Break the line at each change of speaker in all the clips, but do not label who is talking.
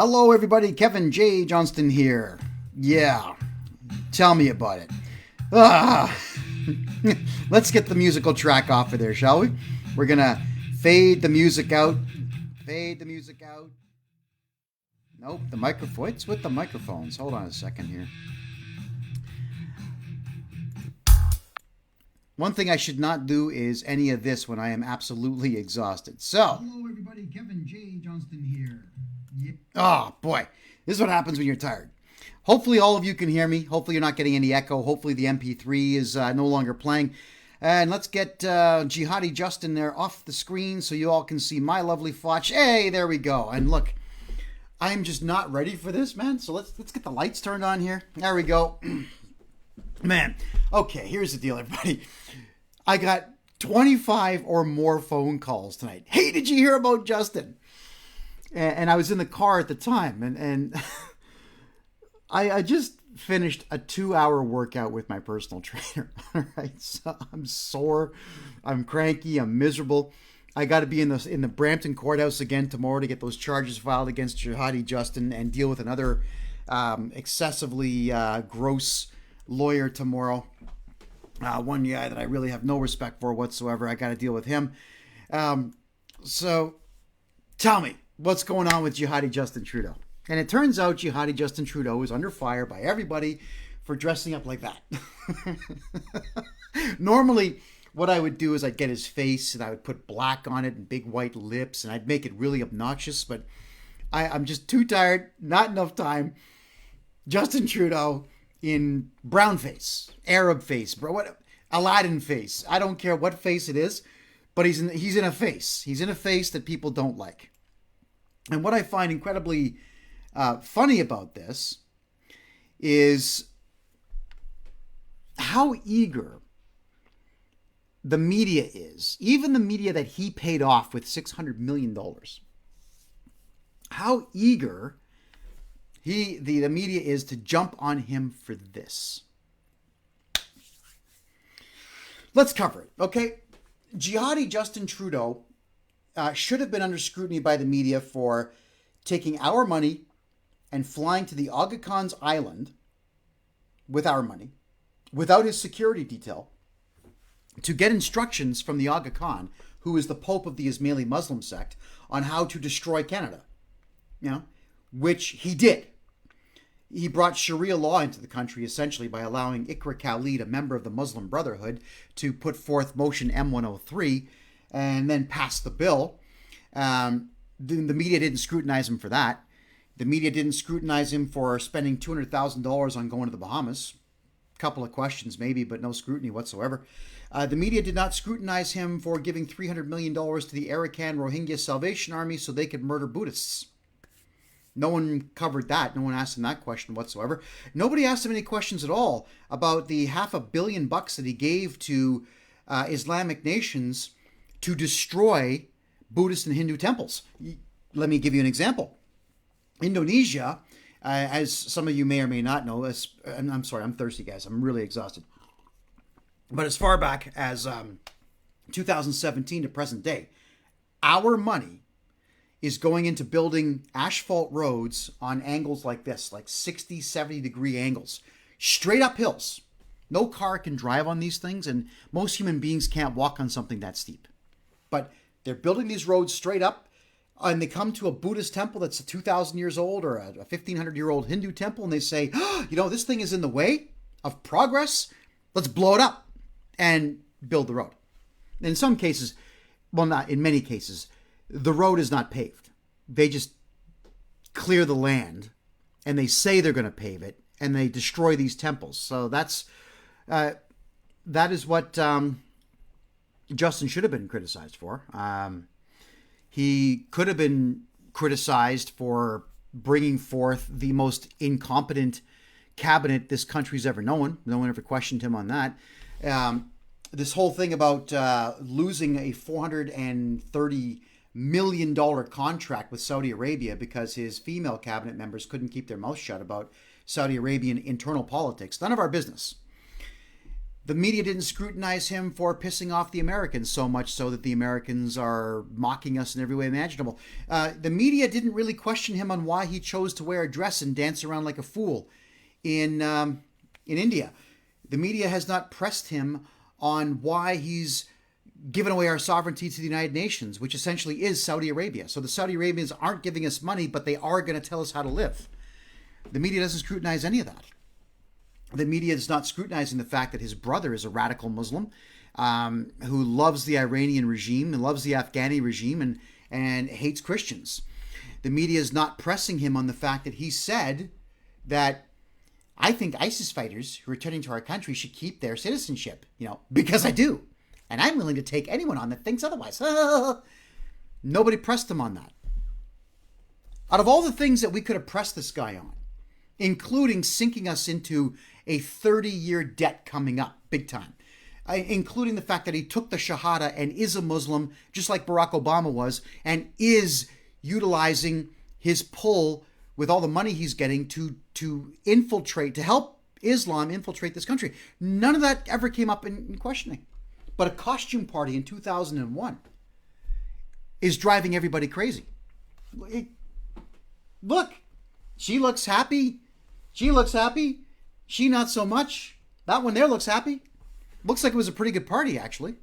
Hello, everybody. Kevin J. Johnston here. Yeah, tell me about it. Ah, let's get the musical track off of there, shall we? We're gonna fade the music out. Fade the music out. Nope, the microphone. What's with the microphones? Hold on a second here. One thing I should not do is any of this when I am absolutely exhausted. So, hello, everybody. Kevin J. Johnston here. Yeah. Oh, boy. This is what happens when you're tired. Hopefully all of you can hear me. Hopefully you're not getting any echo. Hopefully the MP3 is no longer playing. And let's get Jihadi Justin there off the screen so you all can see my lovely fotch. Hey, there we go. And look, I'm just not ready for this, man. So let's get the lights turned on here. There we go. Man, okay, here's the deal, everybody. I got 25 or more phone calls tonight. Hey, did you hear about Justin? And I was in the car at the time, and I just finished a 2-hour workout with my personal trainer. All right, so I'm sore, I'm cranky, I'm miserable. I got to be in the Brampton courthouse again tomorrow to get those charges filed against Jihadi Justin and deal with another excessively gross lawyer tomorrow. One guy that I really have no respect for whatsoever. I got to deal with him. So tell me, what's going on with Jihadi Justin Trudeau? And it turns out Jihadi Justin Trudeau is under fire by everybody for dressing up like that. Normally, what I would do is I'd get his face and I would put black on it and big white lips and I'd make it really obnoxious, but I'm just too tired, not enough time. Justin Trudeau in brown face, Arab face, Aladdin face. I don't care what face it is, but he's in a face. He's in a face that people don't like. And what I find incredibly funny about this is how eager the media is, even the media that he paid off with $600 million. How eager the media is to jump on him for this. Let's cover it, okay? Jihadi Justin Trudeau should have been under scrutiny by the media for taking our money and flying to the Aga Khan's island with our money, without his security detail, to get instructions from the Aga Khan, who is the Pope of the Ismaili Muslim sect, on how to destroy Canada, which he did. He brought Sharia law into the country essentially by allowing Iqra Khalid, a member of the Muslim Brotherhood, to put forth motion M103 and then pass the bill. The media didn't scrutinize him for that. The media didn't scrutinize him for spending $200,000 on going to the Bahamas. A couple of questions maybe, but no scrutiny whatsoever. The media did not scrutinize him for giving $300 million to the Arakan Rohingya Salvation Army so they could murder Buddhists. No one covered that. No one asked him that question whatsoever. Nobody asked him any questions at all about the $500 million that he gave to Islamic nations to destroy Buddhist and Hindu temples. Let me give you an example. Indonesia, as some of you may or may not know, I'm sorry, I'm thirsty, guys. I'm really exhausted. But as far back as 2017 to present day, our money is going into building asphalt roads on angles like this, like 60, 70 degree angles, straight up hills. No car can drive on these things, and most human beings can't walk on something that steep. But they're building these roads straight up, and they come to a Buddhist temple that's 2,000 years old or a 1,500-year-old Hindu temple, and they say, this thing is in the way of progress. Let's blow it up and build the road. In some cases, well, not in many cases, the road is not paved. They just clear the land, and they say they're going to pave it, and they destroy these temples. So that is what Justin should have been criticized for. He could have been criticized for bringing forth the most incompetent cabinet this country's ever known. No one ever questioned him on that. This whole thing about losing a $430 million contract with Saudi Arabia because his female cabinet members couldn't keep their mouth shut about Saudi Arabian internal politics. None of our business. The media didn't scrutinize him for pissing off the Americans so much so that the Americans are mocking us in every way imaginable. The media didn't really question him on why he chose to wear a dress and dance around like a fool in India. The media has not pressed him on why he's given away our sovereignty to the United Nations, which essentially is Saudi Arabia. So the Saudi Arabians aren't giving us money, but they are going to tell us how to live. The media doesn't scrutinize any of that. The media is not scrutinizing the fact that his brother is a radical Muslim who loves the Iranian regime and loves the Afghani regime and hates Christians. The media is not pressing him on the fact that he said that I think ISIS fighters who are returning to our country should keep their citizenship, because I do. And I'm willing to take anyone on that thinks otherwise. Nobody pressed him on that. Out of all the things that we could have pressed this guy on, including sinking us into a 30-year debt coming up, big time, including the fact that he took the Shahada and is a Muslim, just like Barack Obama was, and is utilizing his pull with all the money he's getting to infiltrate, to help Islam infiltrate this country. None of that ever came up in questioning. But a costume party in 2001 is driving everybody crazy. Look, she looks happy. She looks happy. She not so much. That one there looks happy. Looks like it was a pretty good party, actually.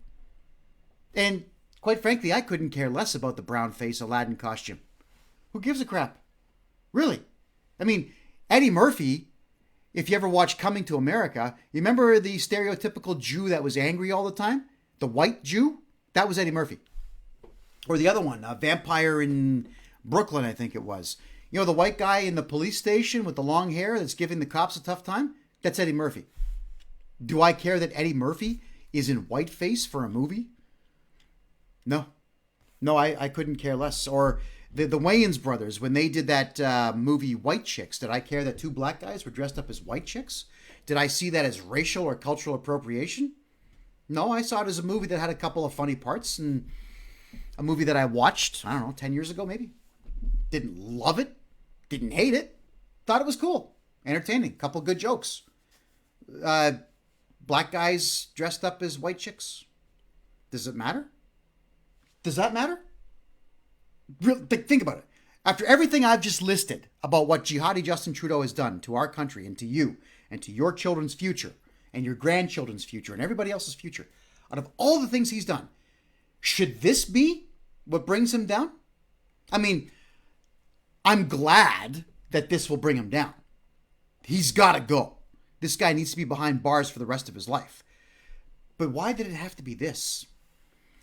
And quite frankly, I couldn't care less about the brown face Aladdin costume. Who gives a crap? Really? I mean, Eddie Murphy, if you ever watch Coming to America, you remember the stereotypical Jew that was angry all the time? The white Jew? That was Eddie Murphy. Or the other one, a vampire in Brooklyn, I think it was. The white guy in the police station with the long hair that's giving the cops a tough time? That's Eddie Murphy. Do I care that Eddie Murphy is in whiteface for a movie? No. No, I couldn't care less. Or the Wayans brothers, when they did that movie White Chicks, did I care that two black guys were dressed up as white chicks? Did I see that as racial or cultural appropriation? No, I saw it as a movie that had a couple of funny parts, and a movie that I watched, 10 years ago maybe. Didn't love it. Didn't hate it. Thought it was cool. Entertaining. Couple good jokes. Black guys dressed up as white chicks. Does it matter? Does that matter? Think about it. After everything I've just listed about what jihadi Justin Trudeau has done to our country and to you and to your children's future and your grandchildren's future and everybody else's future, out of all the things he's done, should this be what brings him down? I mean, I'm glad that this will bring him down. He's got to go. This guy needs to be behind bars for the rest of his life. But why did it have to be this?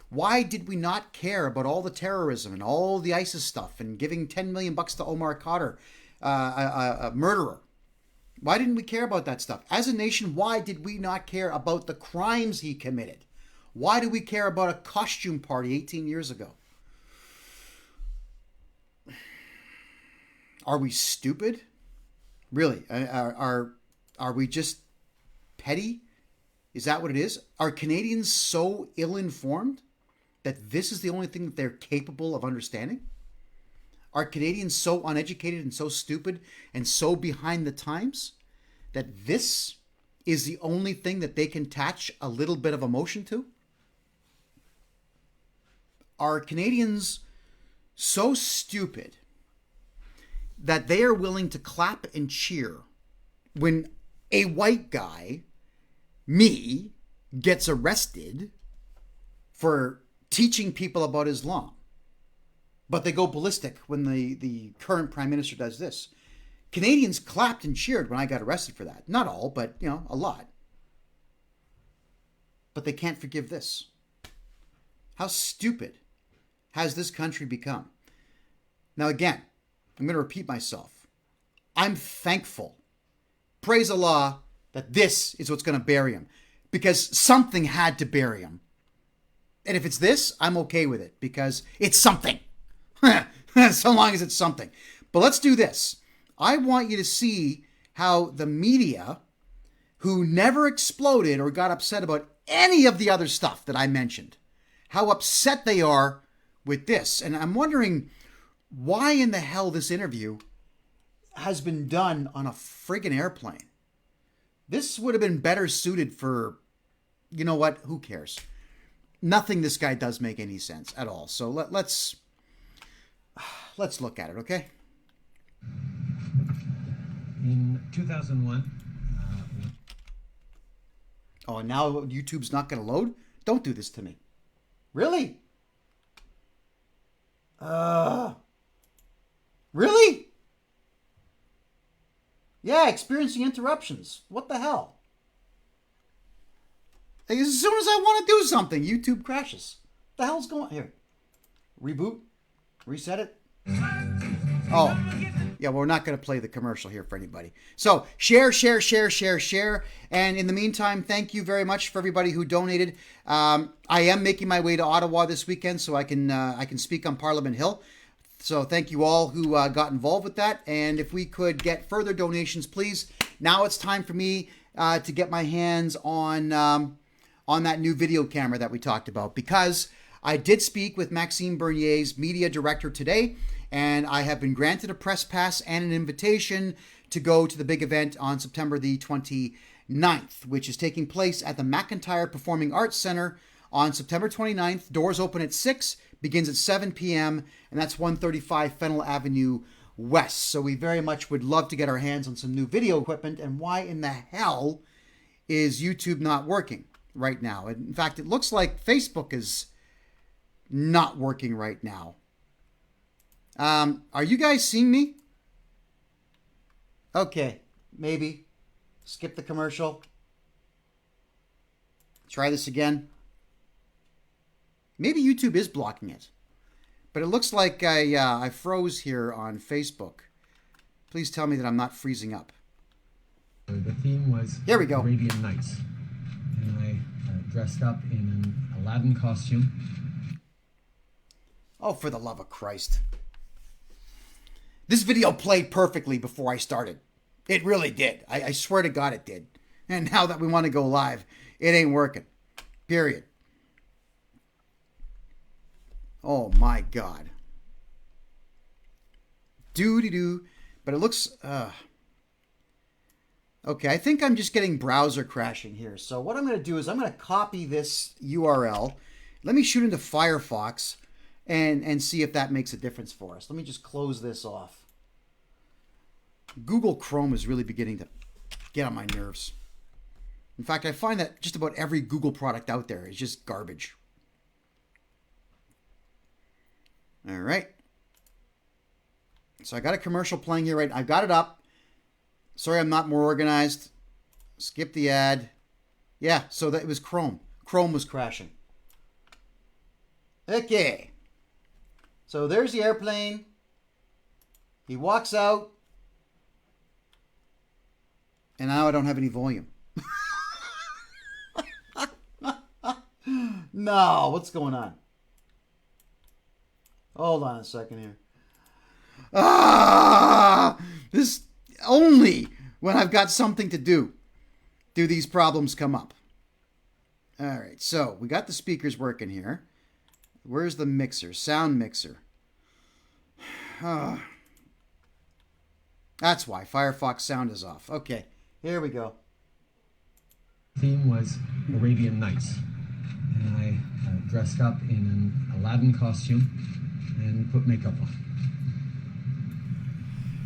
Why did we not care about all the terrorism and all the ISIS stuff and giving $10 million to Omar Khadr, a murderer? Why didn't we care about that stuff? As a nation, why did we not care about the crimes he committed? Why do we care about a costume party 18 years ago? Are we stupid? Really? Are we just petty? Is that what it is? Are Canadians so ill-informed that this is the only thing that they're capable of understanding? Are Canadians so uneducated and so stupid and so behind the times that this is the only thing that they can attach a little bit of emotion to? Are Canadians so stupid that they are willing to clap and cheer when a white guy, me, gets arrested for teaching people about Islam? But they go ballistic when the current prime minister does this. Canadians clapped and cheered when I got arrested for that. Not all, but, a lot. But they can't forgive this. How stupid has this country become? Now, again, I'm going to repeat myself. I'm thankful, praise Allah, that this is what's going to bury him. Because something had to bury him. And if it's this, I'm okay with it. Because it's something. So long as it's something. But let's do this. I want you to see how the media, who never exploded or got upset about any of the other stuff that I mentioned, how upset they are with this. And I'm wondering why in the hell this interview has been done on a friggin' airplane. This would have been better suited for you know what? Who cares? Nothing this guy does make any sense at all. So let's look at it, okay?
In 2001.
Oh, and now YouTube's not going to load? Don't do this to me. Really? Really? Yeah, experiencing interruptions. What the hell? As soon as I want to do something, YouTube crashes. What the hell's going on here? Reboot? Reset it? Oh, yeah, well, we're not going to play the commercial here for anybody. So, share. And in the meantime, thank you very much for everybody who donated. I am making my way to Ottawa this weekend so I can speak on Parliament Hill. So thank you all who got involved with that. And if we could get further donations, please. Now it's time for me to get my hands on that new video camera that we talked about, because I did speak with Maxime Bernier's media director today, and I have been granted a press pass and an invitation to go to the big event on September the 29th, which is taking place at the McIntyre Performing Arts Center on September 29th. Doors open at 6, begins at 7 p.m., and that's 135 Fennel Avenue West. So we very much would love to get our hands on some new video equipment. And why in the hell is YouTube not working right now? In fact, it looks like Facebook is not working right now. Are you guys seeing me? Okay, maybe. Skip the commercial. Try this again. Maybe YouTube is blocking it. But it looks like I froze here on Facebook. Please tell me that I'm not freezing up.
The theme was
Here we go.
Arabian Nights. And I dressed up in an Aladdin costume.
Oh, for the love of Christ. This video played perfectly before I started. It really did. I swear to God it did. And now that we want to go live, it ain't working. Period. Oh my God. Doo-dee-doo. But it looks... Okay, I think I'm just getting browser crashing here. So what I'm going to do is I'm going to copy this URL. Let me shoot into Firefox and see if that makes a difference for us. Let me just close this off. Google Chrome is really beginning to get on my nerves. In fact, I find that just about every Google product out there is just garbage. All right. So I got a commercial playing here, right? I've got it up. Sorry, I'm not more organized. Skip the ad. Yeah, so that it was Chrome. Chrome was crashing. Okay. So there's the airplane. He walks out. And now I don't have any volume. No, what's going on? Hold on a second here. This only when I've got something to do these problems come up. All right, so we got the speakers working here. Where's the mixer? Sound mixer. That's why Firefox sound is off. Okay, here we go.
Theme was Arabian Nights. And I dressed up in an Aladdin costume and put makeup on.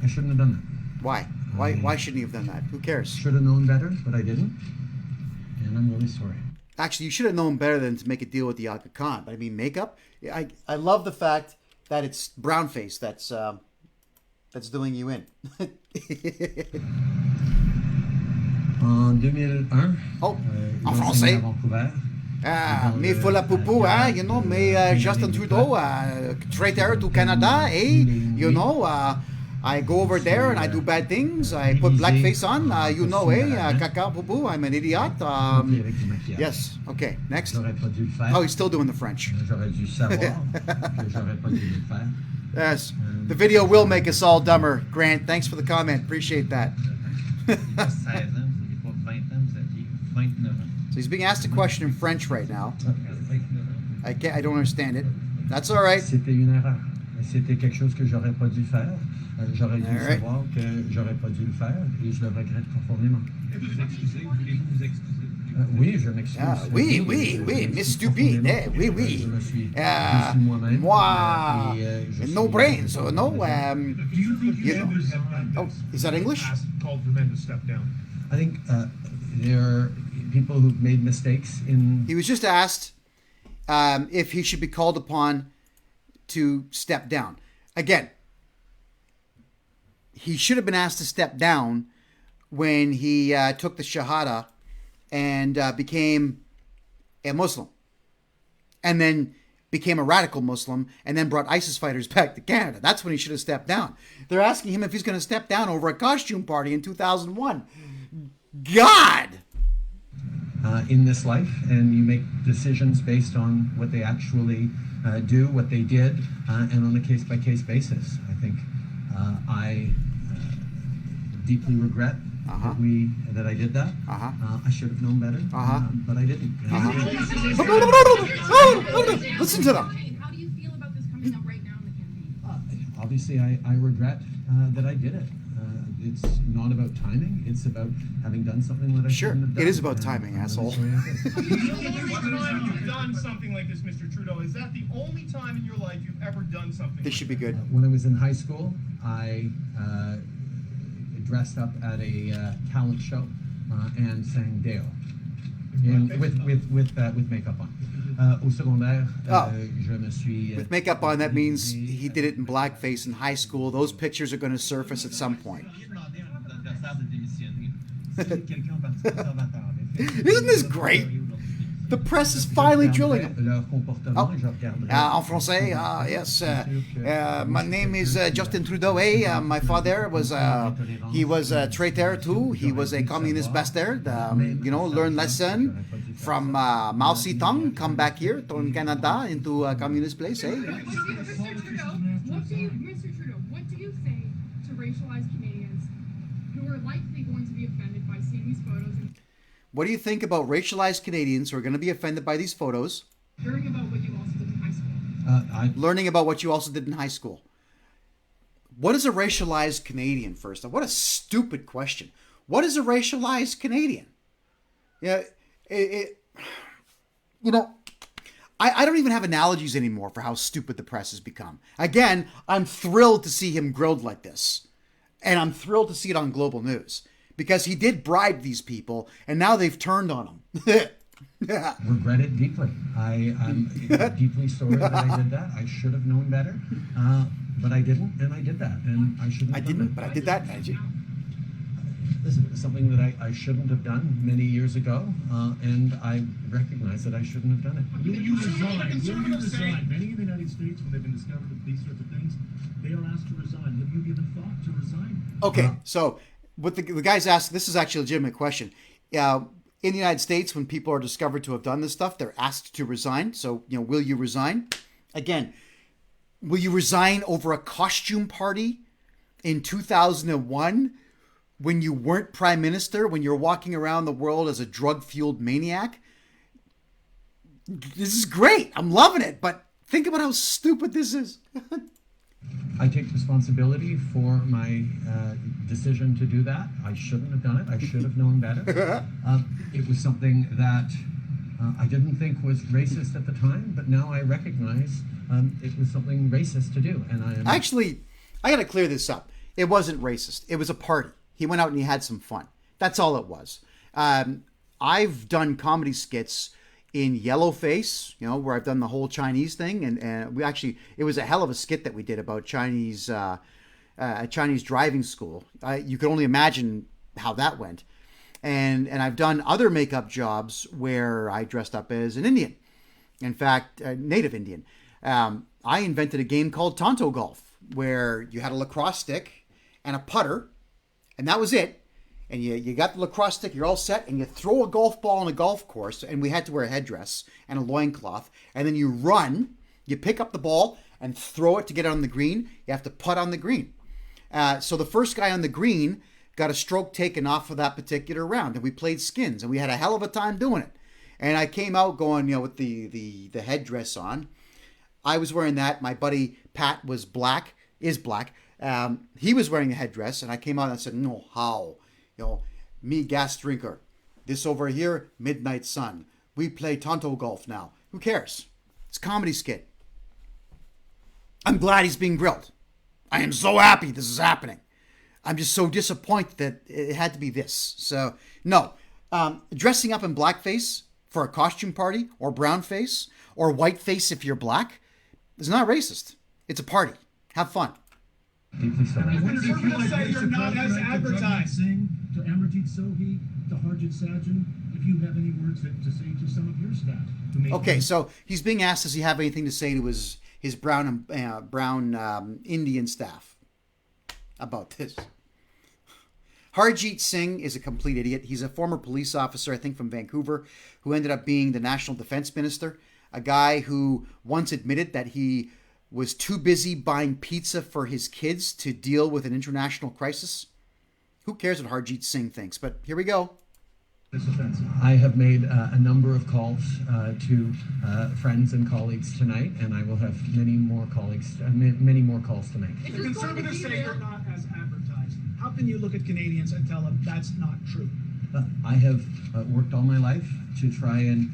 I shouldn't have done that.
Why? Why shouldn't you have done that? Who cares?
Should have known better, but I didn't. And I'm really sorry.
Actually, you should have known better than to make a deal with the Aga Khan. But I mean, makeup. I love the fact that it's brownface that's doing you in.
En 2001.
Oh, en français. Me faut la poupou, hein, you know, me Justin Trudeau, traitor to Canada, you know, I go over there and I do bad things. I put blackface on, you know, caca poupou, I'm an idiot. Yes, okay, next. Oh, he's still doing the French. Yes, the video will make us all dumber. Grant, thanks for the comment. Appreciate that. So he's being asked a question in French right now. I don't understand it. That's all right.
C'était une erreur. C'était quelque chose que j'aurais pas dû faire. J'aurais dû savoir que j'aurais pas dû le faire et je le regrette profondément.
Vous excusez, voulez-vous vous excuser?
Oui, je m'excuse.
Oui, oui, oui, Miss Stupide, oui, oui.
Je me suis déçu moi-même.
Moi,
Je
no
suis,
brains, so no.
Do you think
You
you
know.
should resign?
Oh, is that English?
Called for men to step down.
I think there are people who've made mistakes in.
He was just asked if he should be called upon to step down. Again, he should have been asked to step down when he took the Shahada and became a Muslim, and then became a radical Muslim, and then brought ISIS fighters back to Canada. That's when he should have stepped down. They're asking him if he's going to step down over a costume party in 2001. God!
In this life, and you make decisions based on what they actually do, what they did, and on a case-by-case basis. I think I deeply regret that I did that. I should have known better, but I didn't.
Listen to them.
How do you feel about this coming up right now in the campaign?
Obviously, I regret that I did it. It's not about timing. It's about having done something that I shouldn't have done.
It is about timing, asshole.
The only time you've done something like this, Mr. Trudeau, is that the only time in your life you've ever done something?
This should be good.
When I was in high school, I dressed up at a talent show and sang Deo with makeup on. Au secondaire, je me suis.
With makeup on, that means he did it in blackface in high school. Those pictures are going to surface at some point. Isn't this great? The press is finally drilling him. En français, yes. My name is Justin Trudeau. My father was he was a traitor too. He was a communist bastard. Learn lesson from Mao Zedong. Come back here to Canada into a communist place.
Mr. Trudeau, what do you say to racialized Canadians who are likely going to be offended by seeing these photos?
What do you think about racialized Canadians who are going to be offended by these photos?
Learning about what you also did in high school.
Learning about what you also did in high school. What is a racialized Canadian, first off? What a stupid question. What is a racialized Canadian? Yeah, I don't even have analogies anymore for how stupid the press has become. Again, I'm thrilled to see him grilled like this. And I'm thrilled to see it on Global News. Because he did bribe these people, and now they've turned on him.
Regret it deeply. I'm deeply sorry that I did that. I should have known better, but I didn't, and I did that, and I shouldn't.
I didn't, but I did that.
This is something that I shouldn't have done many years ago, and I recognize that I shouldn't have done it.
Will you resign? Many in the United States, when they've been discovered with these sorts of things, they are asked to resign. Have you given thought to resign?
Okay, so what the guys asked, this is actually a legitimate question. In the United States, when people are discovered to have done this stuff, they're asked to resign. So, will you resign? Again, will you resign over a costume party in 2001 when you weren't prime minister, when you're walking around the world as a drug-fueled maniac? This is great. I'm loving it. But think about how stupid this is.
I take responsibility for my decision to do that. I shouldn't have done it. I should have known better. It was something that I didn't think was racist at the time, but now I recognize it was something racist to do. And I am
Actually, I got to clear this up. It wasn't racist. It was a party. He went out and he had some fun. That's all it was. I've done comedy skits in Yellowface, where I've done the whole Chinese thing, and we actually, it was a hell of a skit that we did about Chinese driving school. You could only imagine how that went. And I've done other makeup jobs where I dressed up as an Indian. In fact, a native Indian. I invented a game called Tonto Golf, where you had a lacrosse stick and a putter, and that was it. And you got the lacrosse stick, you're all set, and you throw a golf ball on a golf course, and we had to wear a headdress and a loincloth, and then you run, you pick up the ball, and throw it to get it on the green. You have to putt on the green. So the first guy on the green got a stroke taken off of that particular round, and we played skins, and we had a hell of a time doing it. And I came out going, with the headdress on. I was wearing that. My buddy Pat is black. He was wearing a headdress, and I came out and I said, no, how? Me gas drinker. This over here, Midnight Sun. We play Tonto Golf now. Who cares? It's a comedy skit. I'm glad he's being grilled. I am so happy this is happening. I'm just so disappointed that it had to be this. So, no. Dressing up in blackface for a costume party, or brown face, or whiteface if you're black, is not racist. It's a party. Have fun.
Deeply sorry.
Conservatives say you're not as advertised. To Amarjeet Sohi, to Harjit Sajjan, if you have any words to say to some of your staff.
Okay, so he's being asked, does he have anything to say to his brown Indian staff about this? Harjit Singh is a complete idiot. He's a former police officer, I think from Vancouver, who ended up being the National Defense Minister, a guy who once admitted that he was too busy buying pizza for his kids to deal with an international crisis. Who cares what Harjit Singh thinks? But here we go.
I have made a number of calls to friends and colleagues tonight, and I will have many more calls to make.
If the Conservatives say you're not as advertised, how can you look at Canadians and tell them that's not true?
I have worked all my life to try and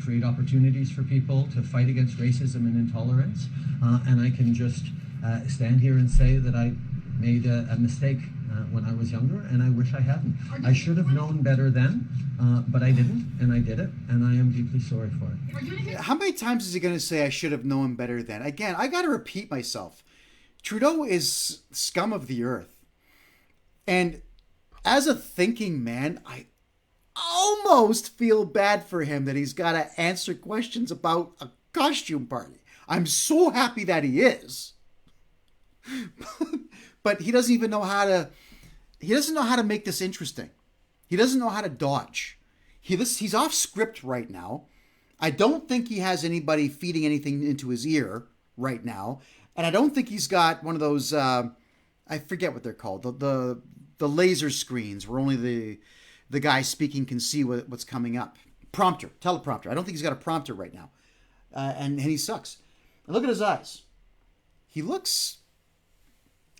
create opportunities for people to fight against racism and intolerance, and I can just stand here and say that I made a mistake when I was younger, and I wish I hadn't. I should have known better then, but I didn't, and I did it, and I am deeply sorry for it.
How many times is he going to say I should have known better then? Again, I got to repeat myself. Trudeau is scum of the earth. And as a thinking man, I almost feel bad for him that he's got to answer questions about a costume party. I'm so happy that he is. But he doesn't even know how to make this interesting. He doesn't know how to dodge. He's off script right now. I don't think he has anybody feeding anything into his ear right now. And I don't think he's got one of those, I forget what they're called, the laser screens where only the guy speaking can see what's coming up. Teleprompter. I don't think he's got a prompter right now. And he sucks. And look at his eyes. He looks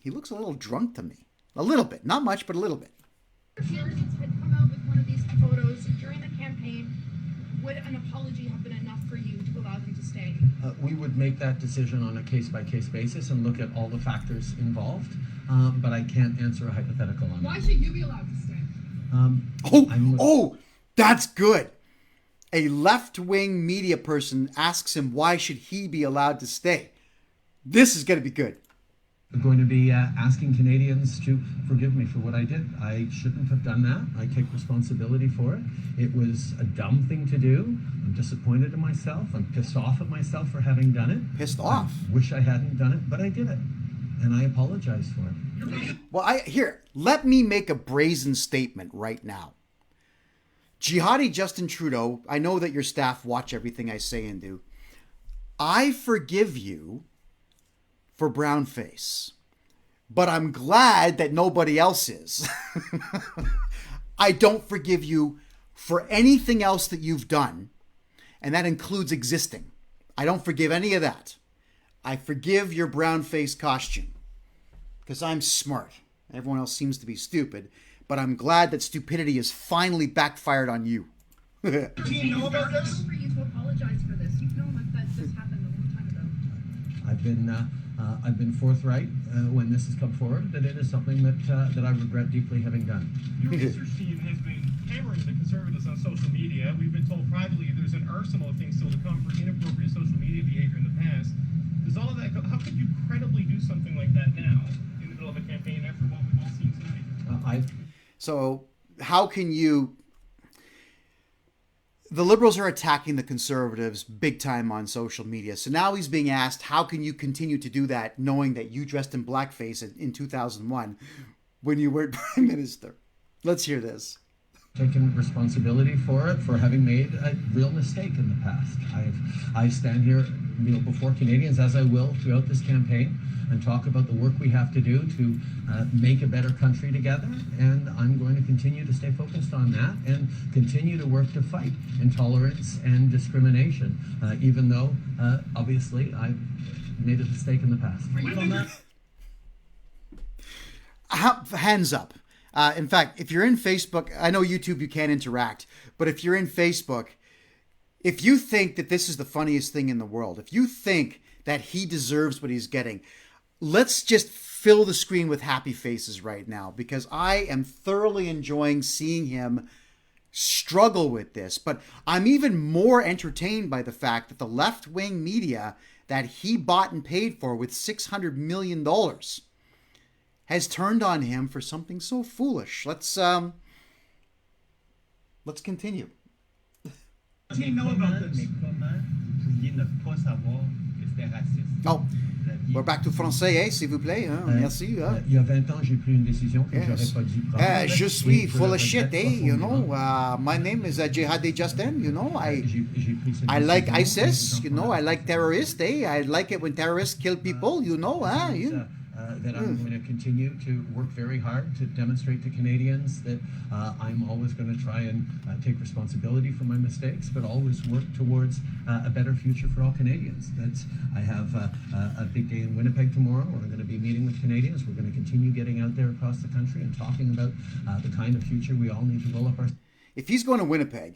a little drunk to me. A little bit. Not much, but a little bit.
Candidates had come out with one of these photos during the campaign. Would an apology have been enough for you to allow them to stay?
We would make that decision on a case-by-case basis and look at all the factors involved, but I can't answer a hypothetical on that.
Why should you be allowed to stay?
That's good. A left-wing media person asks him why should he be allowed to stay. This is going to be good.
I'm going to be asking Canadians to forgive me for what I did. I shouldn't have done that. I take responsibility for it. It was a dumb thing to do. I'm disappointed in myself. I'm pissed off at myself for having done it.
Pissed off?
I wish I hadn't done it, but I did it. And I apologize for it.
Well, let me make a brazen statement right now. Jihadi Justin Trudeau, I know that your staff watch everything I say and do. I forgive you for brownface, but I'm glad that nobody else is. I don't forgive you for anything else that you've done, and that includes existing. I don't forgive any of that. I forgive your brownface costume because I'm smart. Everyone else seems to be stupid, but I'm glad that stupidity has finally backfired on you.
Do you know about this?
For you to apologize for this. You've known that this happened a long time ago.
I've been forthright when this has come forward that it is something that I regret deeply having done.
Your research team has been hammering the Conservatives on social media. We've been told privately there's an arsenal of things still to come for inappropriate social media behavior in the past. Does all of that how could you credibly do something like that now in the middle of a campaign after what we've all seen tonight?
So how can you... The Liberals are attacking the Conservatives big time on social media. So now he's being asked, how can you continue to do that knowing that you dressed in blackface in 2001 when you were Prime Minister? Let's hear this.
Taken responsibility for it, for having made a real mistake in the past. I stand here before Canadians, as I will throughout this campaign, and talk about the work we have to do to make a better country together. And I'm going to continue to stay focused on that and continue to work to fight intolerance and discrimination, even though, obviously, I've made a mistake in the past.
Hands up. In fact, if you're in Facebook, I know YouTube you can't interact, but if you're in Facebook, if you think that this is the funniest thing in the world, if you think that he deserves what he's getting, let's just fill the screen with happy faces right now, because I am thoroughly enjoying seeing him struggle with this. But I'm even more entertained by the fact that the left-wing media that he bought and paid for with $600 million has turned on him for something so foolish. Let's continue.
Does he know about this?
Oh, we're back to français, hein, s'il vous plaît. Hein? Merci. Hein?
Il y a 20 ans, j'ai pris une décision que j'aurais pas dû prendre.
Je suis full of shit, eh? You know, my name is Jihadi Justin. You know, I like ISIS. You know, I like terrorists. Eh? I like it when terrorists kill people. You know,
that I'm going to continue to work very hard to demonstrate to Canadians that I'm always going to try and take responsibility for my mistakes, but always work towards a better future for all Canadians. I have a big day in Winnipeg tomorrow where I'm going to be meeting with Canadians. We're going to continue getting out there across the country and talking about the kind of future we all need to roll up our...
If he's going to Winnipeg,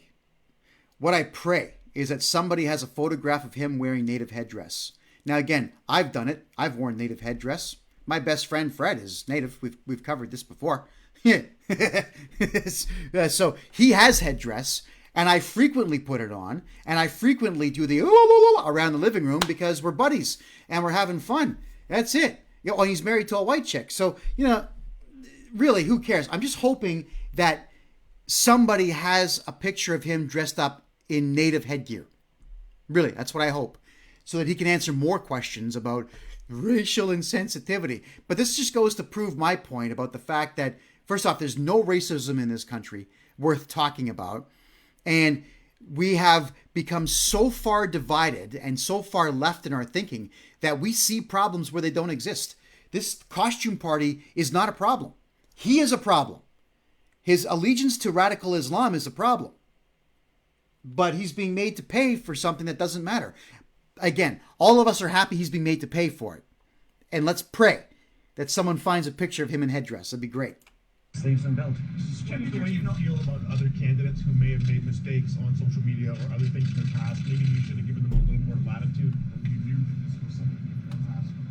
what I pray is that somebody has a photograph of him wearing native headdress. Now, again, I've done it. I've worn native headdress. My best friend Fred is native. We've covered this before. So he has headdress, and I frequently put it on, and I frequently do the around the living room because we're buddies and we're having fun. That's it. You know, and he's married to a white chick. So, you know, really, who cares? I'm just hoping that somebody has a picture of him dressed up in native headgear. Really, that's what I hope. So that he can answer more questions about racial insensitivity. But this just goes to prove my point about the fact that, first off, there's no racism in this country worth talking about. And we have become so far divided and so far left in our thinking that we see problems where they don't exist. This costume party is not a problem. He is a problem. His allegiance to radical Islam is a problem. But he's being made to pay for something that doesn't matter. Again, all of us are happy he's being made to pay for it. And let's pray that someone finds a picture of him in headdress. That'd be great.
Sleeves and belt.
What the way you feel about other candidates who may have made mistakes on social media or other things in the past? Maybe you should have given them a little more latitude.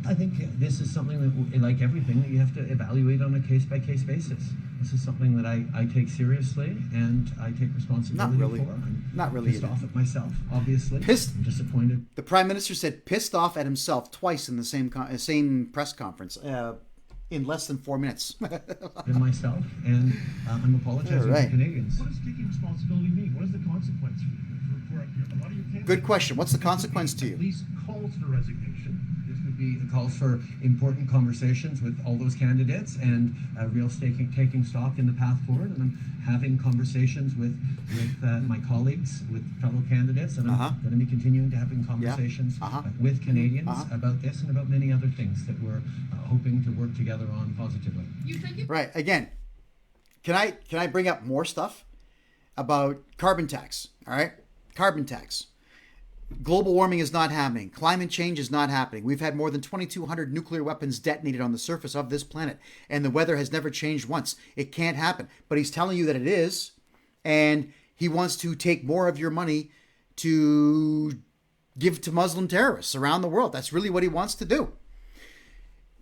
I think this is something that, like everything, that you have to evaluate on a case-by-case basis. This is something that I take seriously and I take responsibility for.
Not really.
Pissed off at myself, obviously. I'm disappointed.
The Prime Minister said pissed off at himself twice in the same press conference in less than 4 minutes.
And myself, and I'm apologizing to Canadians.
What does taking responsibility mean? What is the consequence for a lot of your candidates?
Good question. What's the consequence to you?
At least calls for resignation.
Be calls for important conversations with all those candidates and real taking stock in the path forward. And I'm having conversations with my colleagues, with fellow candidates, and I'm going to be continuing to having conversations with Canadians about this and about many other things that we're hoping to work together on positively.
Right. Again, can I bring up more stuff about carbon tax? All right, carbon tax. Global warming is not happening. Climate change is not happening. We've had more than 2,200 nuclear weapons detonated on the surface of this planet, and the weather has never changed once. It can't happen. But he's telling you that it is, and he wants to take more of your money to give to Muslim terrorists around the world. That's really what he wants to do.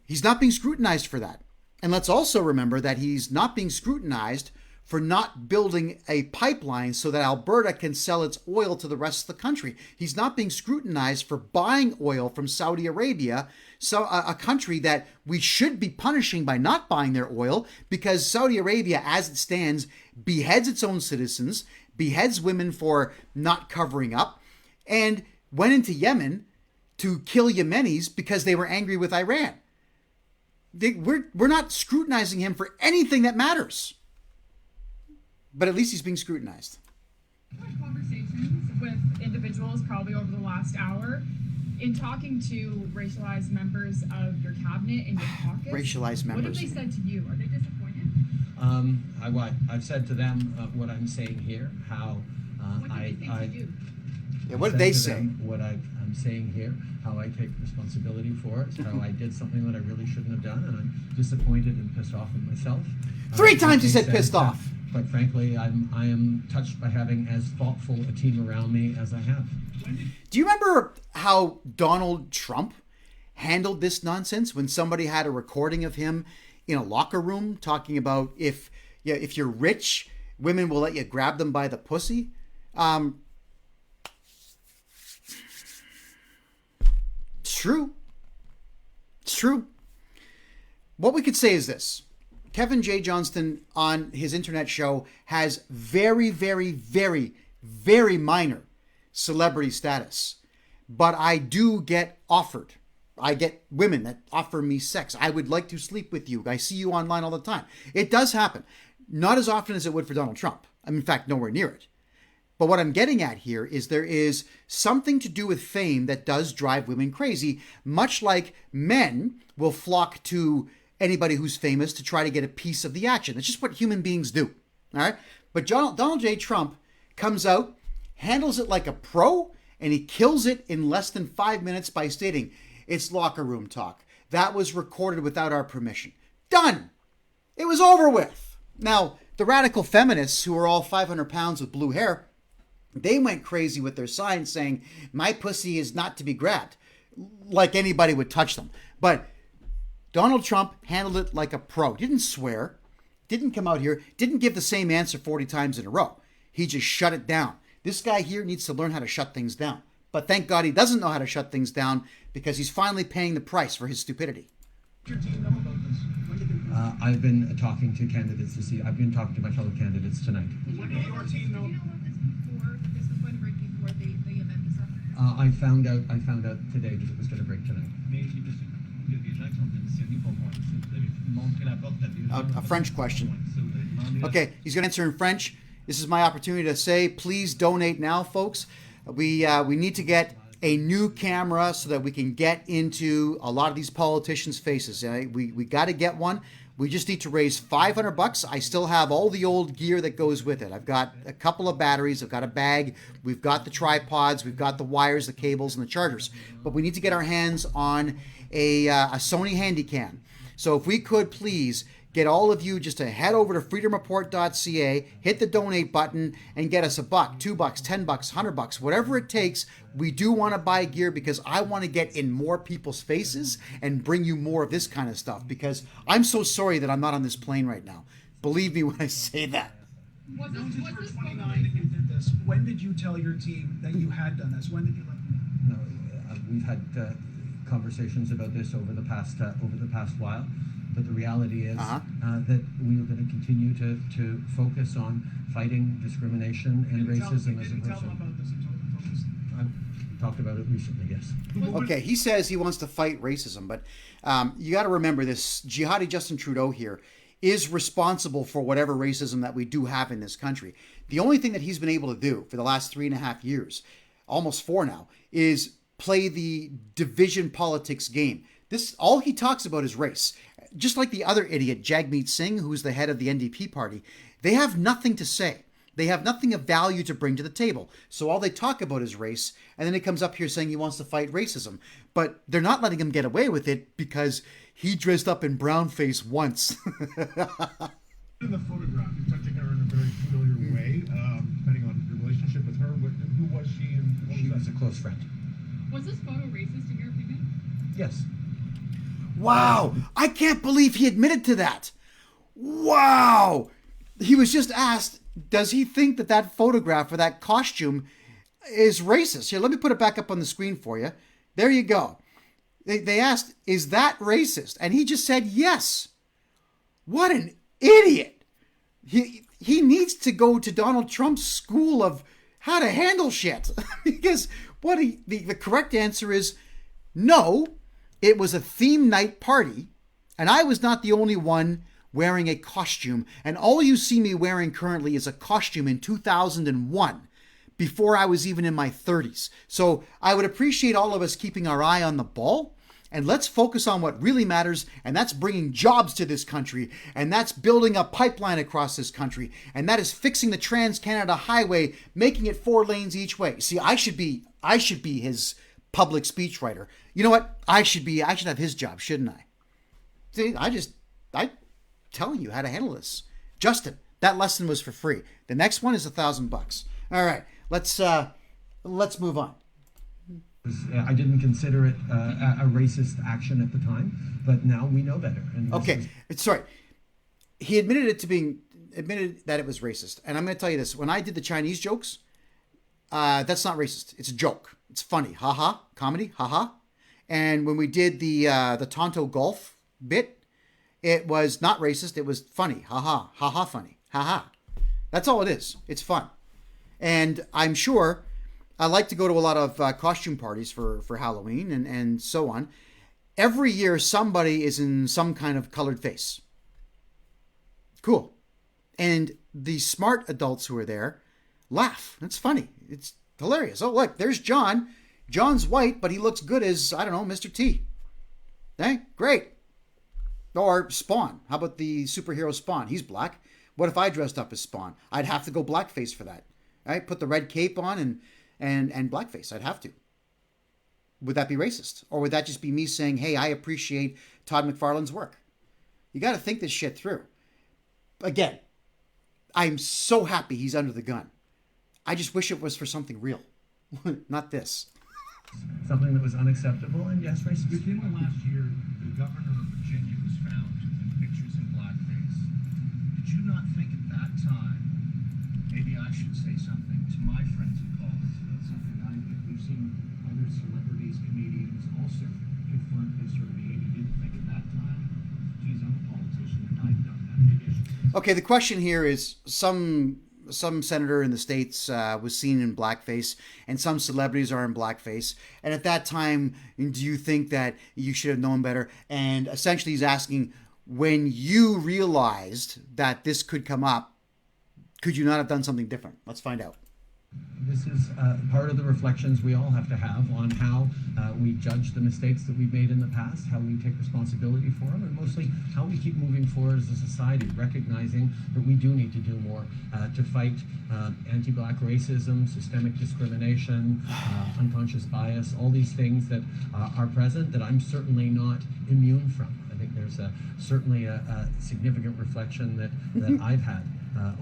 He's not being scrutinized for that. And let's also remember that he's not being scrutinized for not building a pipeline so that Alberta can sell its oil to the rest of the country. He's not being scrutinized for buying oil from Saudi Arabia, so a country that we should be punishing by not buying their oil, because Saudi Arabia, as it stands, beheads its own citizens, beheads women for not covering up, and went into Yemen to kill Yemenis because they were angry with Iran. We're not scrutinizing him for anything that matters. But at least he's being scrutinized.
Had conversations with individuals probably over the last hour in talking to racialized members of your cabinet and your caucus.
Racialized members.
What have they said to you? Are they disappointed?
I've said to them what I'm saying here. How
what did they say to you?
Yeah, what did they
to
say?
them what I'm saying here, how I take responsibility for it, how I did something that I really shouldn't have done, and I'm disappointed and pissed off with myself.
3 times he
They
said pissed off.
Quite frankly, I am touched by having as thoughtful a team around me as I have.
Do you remember how Donald Trump handled this nonsense when somebody had a recording of him in a locker room talking about if you're rich, women will let you grab them by the pussy? It's true. It's true. What we could say is this. Kevin J. Johnston on his internet show has very, very, very, very minor celebrity status. But I do get offered. I get women that offer me sex. I would like to sleep with you. I see you online all the time. It does happen. Not as often as it would for Donald Trump. In fact, nowhere near it. But what I'm getting at here is there is something to do with fame that does drive women crazy, much like men will flock to anybody who's famous to try to get a piece of the action. It's just what human beings do. All right. But Donald J. Trump comes out, handles it like a pro, and he kills it in less than 5 minutes by stating, it's locker room talk. That was recorded without our permission. Done. It was over with. Now, the radical feminists who are all 500 pounds with blue hair, they went crazy with their signs saying, my pussy is not to be grabbed. Like anybody would touch them. But Donald Trump handled it like a pro. Didn't swear, didn't come out here, didn't give the same answer 40 times in a row. He just shut it down. This guy here needs to learn how to shut things down. But thank God he doesn't know how to shut things down because he's finally paying the price for his stupidity.
I've been talking to candidates to see. I've been talking to my fellow candidates tonight.
When did your team know?
I found out today that it was going to break tonight.
A French question. Okay, he's going to answer in French. This is my opportunity to say, please donate now, folks. We need to get a new camera so that we can get into a lot of these politicians' faces. We got to get one. We just need to raise $500. I still have all the old gear that goes with it. I've got a couple of batteries. I've got a bag. We've got the tripods. We've got the wires, the cables, and the chargers. But we need to get our hands on a Sony Handycam. So if we could please get all of you just to head over to freedomreport.ca, hit the donate button, and get us $1, $2, $10, $100, whatever it takes. We do want to buy gear because I want to get in more people's faces and bring you more of this kind of stuff because I'm so sorry that I'm not on this plane right now. Believe me when I say that.
Was
Known
this,
since
was
you were
this
29 that you did this. When did you tell your team that you had done this? When did you let them know?
No, we've had conversations about this over the past while. But the reality is that we are going to continue to focus on fighting discrimination and racism as a
Tell them
person.
about this until this.
I've talked about it recently, yes.
Okay, he says he wants to fight racism, but you got to remember this jihadi Justin Trudeau here is responsible for whatever racism that we do have in this country. The only thing that he's been able to do for the last 3.5 years, almost 4 now, is play the division politics game. All he talks about is race. Just like the other idiot, Jagmeet Singh, who's the head of the NDP party, they have nothing to say. They have nothing of value to bring to the table. So all they talk about is race, and then he comes up here saying he wants to fight racism. But they're not letting him get away with it because he dressed up in brownface once.
In the photograph, you touched her in a very familiar way, depending on your relationship with her. Who was she and what
She
was
was a
that?
close friend.
was this photo racist in your opinion?
Yes.
Wow, I can't believe he admitted to that. Wow. He was just asked, does he think that photograph or that costume is racist? Here, let me put it back up on the screen for you. There you go. They asked, is that racist? And he just said yes. What an idiot. He needs to go to Donald Trump's school of how to handle shit. Because the correct answer is no. It was a theme night party, and I was not the only one wearing a costume. And all you see me wearing currently is a costume in 2001, before I was even in my 30s. So I would appreciate all of us keeping our eye on the ball And let's focus on what really matters, and that's bringing jobs to this country, and that's building a pipeline across this country, and that is fixing the Trans-Canada Highway, making it 4 lanes each way. See, I should be his public speech writer. You know what? I should have his job, shouldn't I? See, I'm telling you how to handle this. Justin, that lesson was for free. The next one is $1,000. All right, let's move on.
I didn't consider it a racist action at the time, but now we know better. And
okay, sorry. He admitted that it was racist, and I'm going to tell you this: when I did the Chinese jokes, that's not racist. It's a joke. It's funny, haha, comedy, haha. And when we did the Tonto golf bit, it was not racist. It was funny, haha, haha, funny, haha. That's all it is. It's fun, and I'm sure. I like to go to a lot of costume parties for Halloween and so on. Every year, somebody is in some kind of colored face. Cool. And the smart adults who are there laugh. It's funny. It's hilarious. Oh, look, there's John. John's white, but he looks good as, I don't know, Mr. T. Hey, great. Or Spawn. How about the superhero Spawn? He's black. What if I dressed up as Spawn? I'd have to go blackface for that. Right? Put the red cape on and blackface. I'd have to. Would that be racist? Or would that just be me saying, hey, I appreciate Todd McFarlane's work? You got to think this shit through. Again, I'm so happy he's under the gun. I just wish it was for something real. Not this.
Something that was unacceptable, and yes, racist.
Within the last year, the governor of Virginia was found in pictures in blackface. Did you not think at that time, maybe I should say something to my friends and colleagues about something I did? We've seen other celebrities, comedians also confront this sort of behavior. You didn't think at that time, geez, I'm a politician and I've done that big issue.
Okay, the question here is some senator in the States was seen in blackface, and some celebrities are in blackface. And at that time, do you think that you should have known better? And essentially he's asking, when you realized that this could come up, could you not have done something different? Let's find out.
This is part of the reflections we all have to have on how we judge the mistakes that we've made in the past, how we take responsibility for them, and mostly how we keep moving forward as a society, recognizing that we do need to do more to fight anti-black racism, systemic discrimination, unconscious bias, all these things that are present that I'm certainly not immune from. I think there's certainly a significant reflection that I've had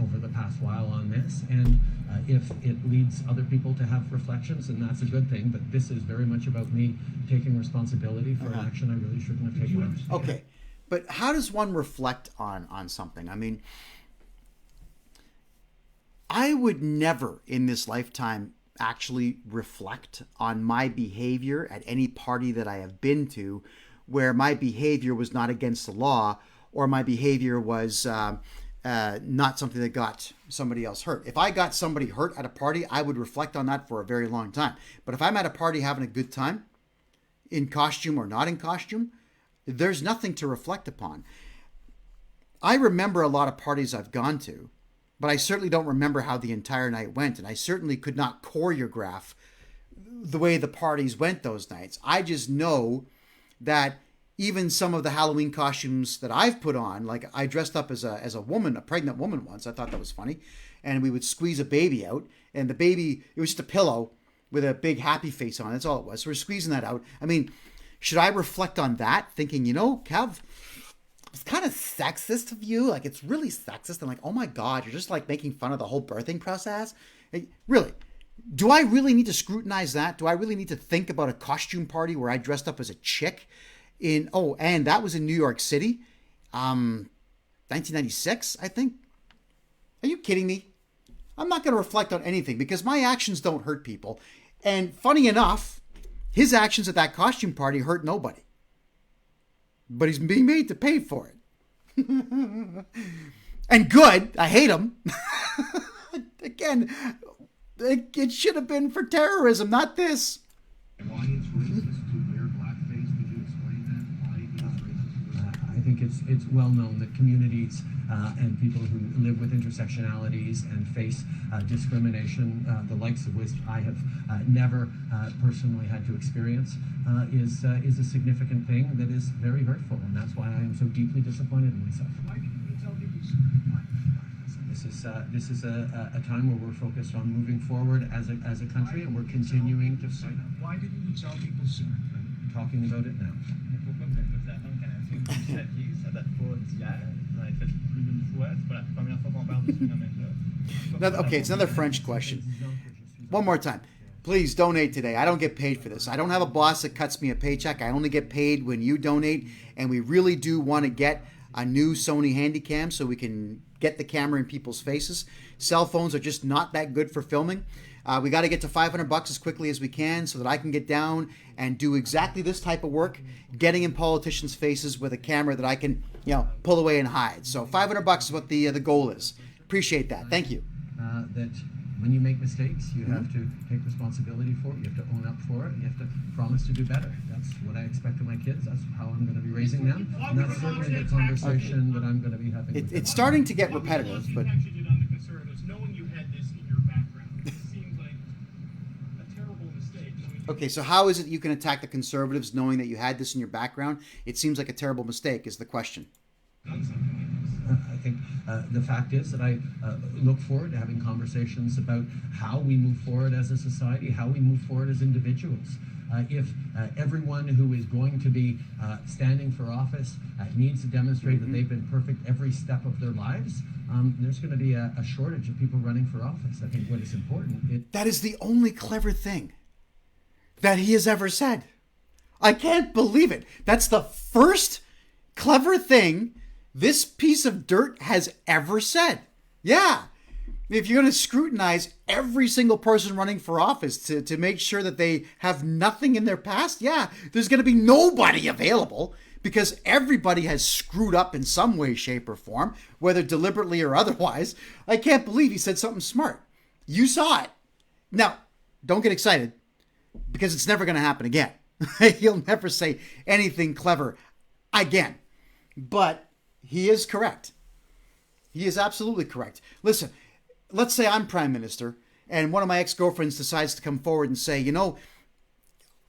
over the past while on this, and if it leads other people to have reflections, then that's a good thing, but this is very much about me taking responsibility for an action I really shouldn't have taken.
Okay, but how does one reflect on something? I mean, I would never in this lifetime actually reflect on my behavior at any party that I have been to where my behavior was not against the law, or my behavior was not something that got somebody else hurt. If I got somebody hurt at a party, I would reflect on that for a very long time. But if I'm at a party having a good time, in costume or not in costume, there's nothing to reflect upon. I remember a lot of parties I've gone to, but I certainly don't remember how the entire night went, and I certainly could not choreograph the way the parties went those nights. I just know that even some of the Halloween costumes that I've put on, like I dressed up as a woman, a pregnant woman once. I thought that was funny. And we would squeeze a baby out, and the baby, it was just a pillow with a big happy face on it. That's all it was. So we're squeezing that out. I mean, should I reflect on that thinking, Kev, it's kind of sexist of you. Like, it's really sexist. And like, oh my God, you're just like making fun of the whole birthing process. Really? Do I really need to scrutinize that? Do I really need to think about a costume party where I dressed up as a chick? And that was in New York City, 1996, I think. Are you kidding me? I'm not going to reflect on anything because my actions don't hurt people. And funny enough, his actions at that costume party hurt nobody. But he's being made to pay for it. And good. I hate him. Again, it should have been for terrorism, not this.
Why it's racist to wear blackface? Could you explain that? Why it's racist?
I think it's well known that communities and people who live with intersectionalities and face discrimination, the likes of which I have never personally had to experience, is a significant thing that is very hurtful, and that's why I am so deeply disappointed in myself.
Why didn't you tell people?
This is a time where we're focused on moving forward as a country, and we're continuing to fight.
Why didn't you tell people sooner?
I'm talking about it now.
Pourquoi vous êtes posé la même question que ça date pas d'hier, vous en avez fait plus d'une fois, c'est pas la première fois qu'on parle de ce phénomène-là.
Okay, it's another French question. One more time. Please donate today. I don't get paid for this. I don't have a boss that cuts me a paycheck. I only get paid when you donate, and we really do want to get a new Sony Handycam so we can get the camera in people's faces. Cell phones are just not that good for filming. We got to get to $500 as quickly as we can so that I can get down and do exactly this type of work, getting in politicians' faces with a camera that I can, pull away and hide. So $500 is what the goal is. Appreciate that. Thank you.
That when you make mistakes, you have to take responsibility for it. You have to own up for it. And you have to promise to do better. That's what I expect of my kids. That's how I'm going to be raising them. And that's certainly the conversation that I'm going to be having.
It's starting to get repetitive, but.
What you did on the Conservatives, knowing you had this in your background, it seems like a terrible mistake.
Okay, so how is it you can attack the Conservatives knowing that you had this in your background? It seems like a terrible mistake is the question.
I think the fact is that I look forward to having conversations about how we move forward as a society, how we move forward as individuals. If everyone who is going to be standing for office needs to demonstrate that they've been perfect every step of their lives, there's going to be a shortage of people running for office. I think what is important...
That is the only clever thing that he has ever said. I can't believe it. That's the first clever thing this piece of dirt has ever said. Yeah. If you're going to scrutinize every single person running for office to make sure that they have nothing in their past, yeah, there's going to be nobody available because everybody has screwed up in some way, shape, or form, whether deliberately or otherwise. I can't believe he said something smart. You saw it. Now, don't get excited because it's never going to happen again. He'll never say anything clever again. But he is correct. He is absolutely correct. Listen, let's say I'm prime minister and one of my ex-girlfriends decides to come forward and say,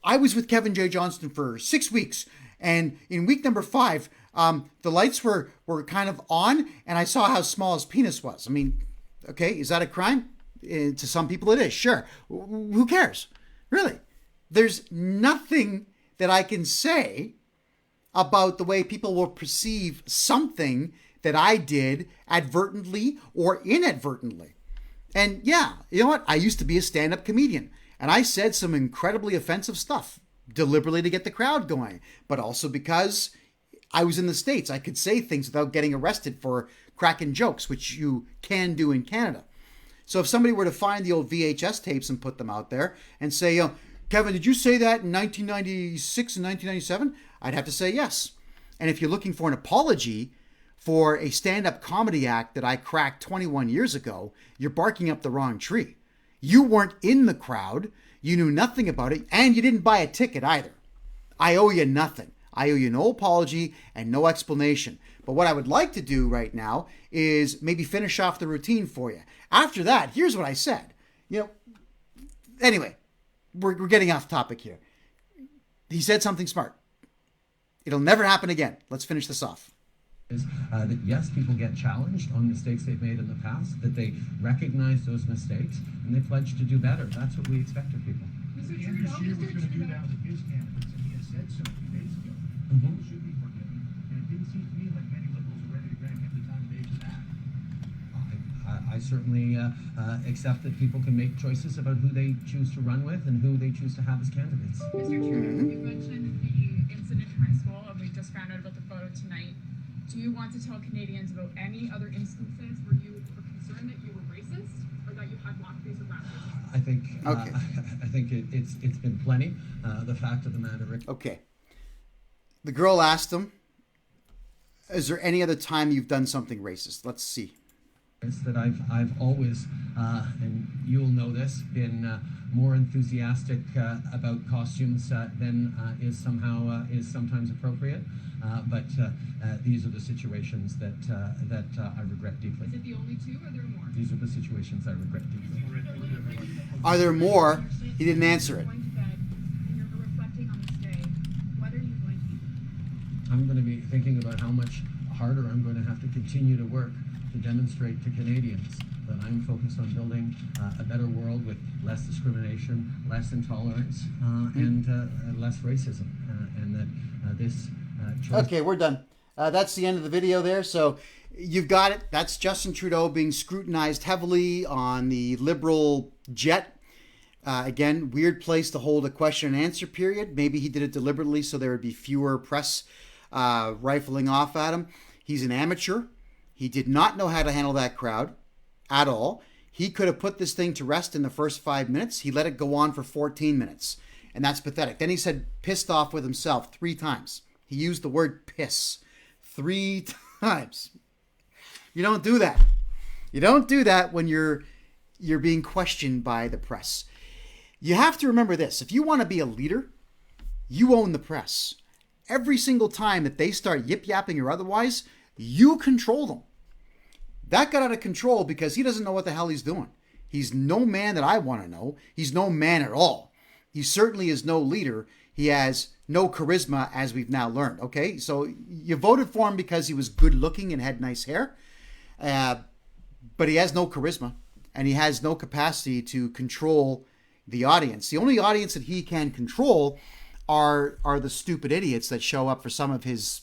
I was with Kevin J. Johnston for 6 weeks. And in week number 5, the lights were kind of on and I saw how small his penis was. I mean, okay, is that a crime? To some people it is, sure. Who cares? Really? There's nothing that I can say about the way people will perceive something that I did advertently or inadvertently. And yeah, you know what? I used to be a stand-up comedian and I said some incredibly offensive stuff deliberately to get the crowd going, but also because I was in the States. I could say things without getting arrested for cracking jokes, which you can do in Canada. So if somebody were to find the old VHS tapes and put them out there and say, Kevin, did you say that in 1996 and 1997? I'd have to say yes. And if you're looking for an apology for a stand-up comedy act that I cracked 21 years ago, you're barking up the wrong tree. You weren't in the crowd, you knew nothing about it, and you didn't buy a ticket either. I owe you nothing. I owe you no apology and no explanation. But what I would like to do right now is maybe finish off the routine for you. After that, here's what I said. Anyway, we're getting off topic here. He said something smart. It'll never happen again. Let's finish this off.
That yes, people get challenged on mistakes they've made in the past, that they recognize those mistakes, and they pledge to do better. That's what we expect of people.
Mr. Trudeau was going to do that with his candidates, and he had said so a few days ago. People should be forgiven, and it didn't seem to me like many liberals were ready to grant him the time of day for that.
I certainly accept that people can make choices about who they choose to run with and who they choose to have as candidates.
Mr. Trudeau, you mentioned the incident in high school, and we just found out about the photo tonight. Do you want to tell Canadians about any other instances where you were concerned that you were racist or that you had blackface or brown face?
I think
Okay.
I think it's been plenty. The fact of the matter.
Okay. The girl asked him, is there any other time you've done something racist? Let's see.
is that I've always, and you'll know this, been more enthusiastic about costumes than is sometimes appropriate. But these are the situations that I regret deeply.
Is it the only two, or are there more?
These are the situations I regret deeply.
Are there more? He didn't answer it.
Going to bed, and you're reflecting on this day. What are you going to be?
I'm going to be thinking about how much harder I'm going to have to continue to work to demonstrate to Canadians that I'm focused on building a better world with less discrimination, less intolerance, and less racism, and that this choice...
Okay, we're done. That's the end of the video there. So you've got it. That's Justin Trudeau being scrutinized heavily on the Liberal jet. Again, weird place to hold a question and answer period. Maybe he did it deliberately so there would be fewer press rifling off at him. He's an amateur. He did not know how to handle that crowd at all. He could have put this thing to rest in the first 5 minutes. He let it go on for 14 minutes. And that's pathetic. Then he said pissed off with himself 3 times. He used the word piss 3 times. You don't do that. You don't do that when you're being questioned by the press. You have to remember this. If you want to be a leader, you own the press. Every single time that they start yip-yapping or otherwise, you control them. That got out of control because he doesn't know what the hell he's doing. He's no man that I want to know. He's no man at all. He certainly is no leader. He has no charisma, as we've now learned. Okay, so you voted for him because he was good looking and had nice hair. But he has no charisma, and he has no capacity to control the audience. The only audience that he can control are the stupid idiots that show up for some of his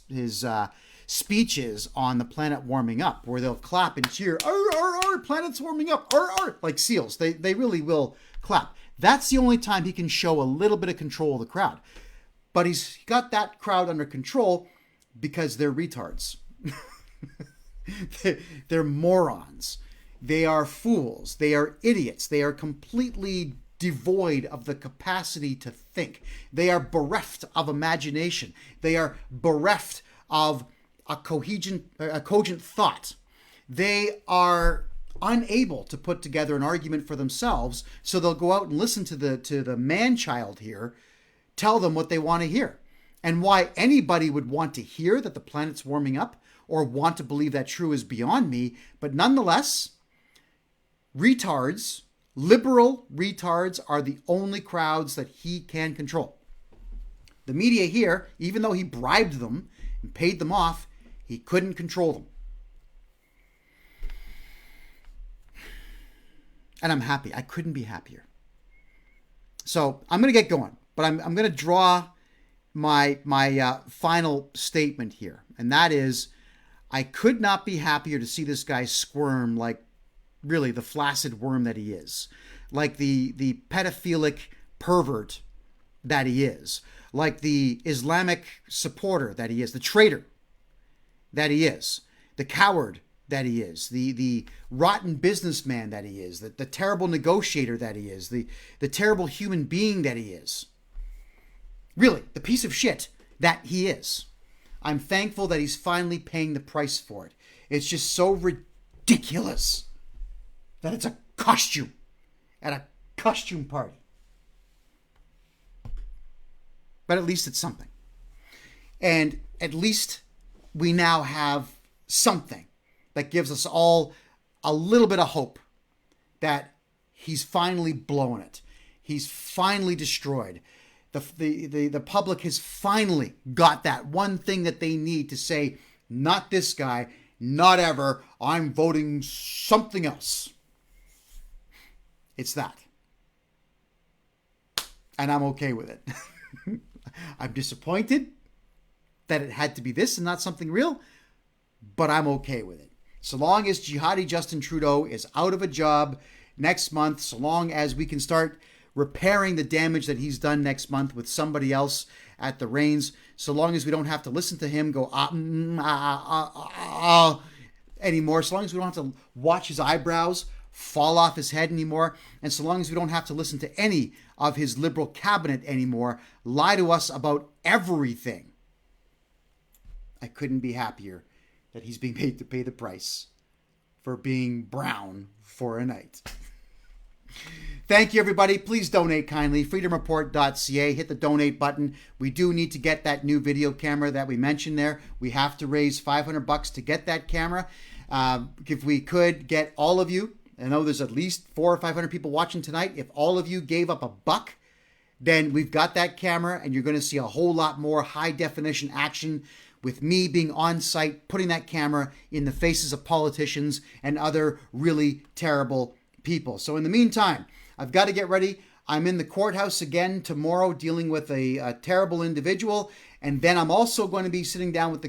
speeches on the planet warming up, where they'll clap and cheer, our planet's warming up, like seals. They really will clap. That's the only time he can show a little bit of control of the crowd. But he's got that crowd under control because they're retards. They're morons. They are fools. They are idiots. They are completely devoid of the capacity to think. They are bereft of imagination. They are bereft of a cogent thought. They are unable to put together an argument for themselves, so they'll go out and listen to the man-child here tell them what they want to hear. And why anybody would want to hear that the planet's warming up or want to believe that true is beyond me. But nonetheless, retards, liberal retards, are the only crowds that he can control. The media here, even though he bribed them and paid them off, he couldn't control them. And I'm happy. I couldn't be happier. So I'm going to get going, but I'm going to draw my final statement here. And that is, I could not be happier to see this guy squirm like really the flaccid worm that he is. Like the pedophilic pervert that he is. Like the Islamic supporter that he is. The traitor that he is. The coward that he is. The rotten businessman that he is. The terrible negotiator that he is. The terrible human being that he is. Really, the piece of shit that he is. I'm thankful that he's finally paying the price for it. It's just so ridiculous that it's a costume at a costume party. But at least it's something. And at least we now have something that gives us all a little bit of hope that he's finally blown it. He's finally destroyed. The public has finally got that one thing that they need to say, not this guy, not ever, I'm voting something else. It's that. And I'm okay with it. I'm disappointed that it had to be this and not something real, but I'm okay with it. So long as jihadi Justin Trudeau is out of a job next month, so long as we can start repairing the damage that he's done next month with somebody else at the reins, so long as we don't have to listen to him go anymore, so long as we don't have to watch his eyebrows fall off his head anymore, and so long as we don't have to listen to any of his liberal cabinet anymore lie to us about everything, I couldn't be happier that he's being made to pay the price for being brown for a night. Thank you, everybody. Please donate kindly. freedomreport.ca. Hit the donate button. We do need to get that new video camera that we mentioned there. We have to raise $500 to get that camera. If we could get all of you, I know there's at least 400 or 500 people watching tonight. If all of you gave up $1, then we've got that camera, and you're going to see a whole lot more high-definition action with me being on site, putting that camera in the faces of politicians and other really terrible people. So in the meantime, I've got to get ready. I'm in the courthouse again tomorrow dealing with a terrible individual. And then I'm also going to be sitting down with the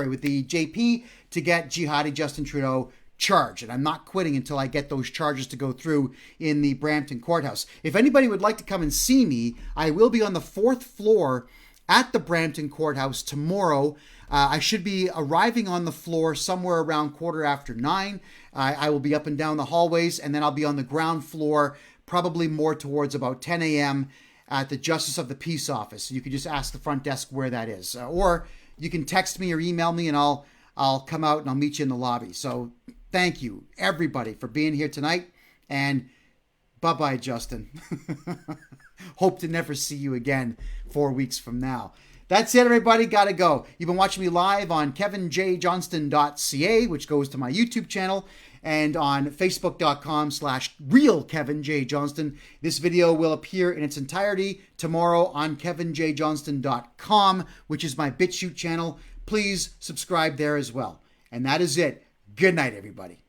with the JP to get jihadi Justin Trudeau charged. And I'm not quitting until I get those charges to go through in the Brampton courthouse. If anybody would like to come and see me, I will be on the 4th floor at the Brampton courthouse tomorrow. I should be arriving on the floor somewhere around 9:15. I will be up and down the hallways, and then I'll be on the ground floor probably more towards about 10 a.m. at the Justice of the Peace office. You can just ask the front desk where that is. Or you can text me or email me, and I'll come out and I'll meet you in the lobby. So thank you, everybody, for being here tonight. And bye-bye, Justin. Hope to never see you again 4 weeks from now. That's it, everybody. Gotta go. You've been watching me live on kevinjjohnston.ca, which goes to my YouTube channel, and on facebook.com/realkevinjjohnston. This video will appear in its entirety tomorrow on kevinjjohnston.com, which is my BitChute channel. Please subscribe there as well. And that is it. Good night, everybody.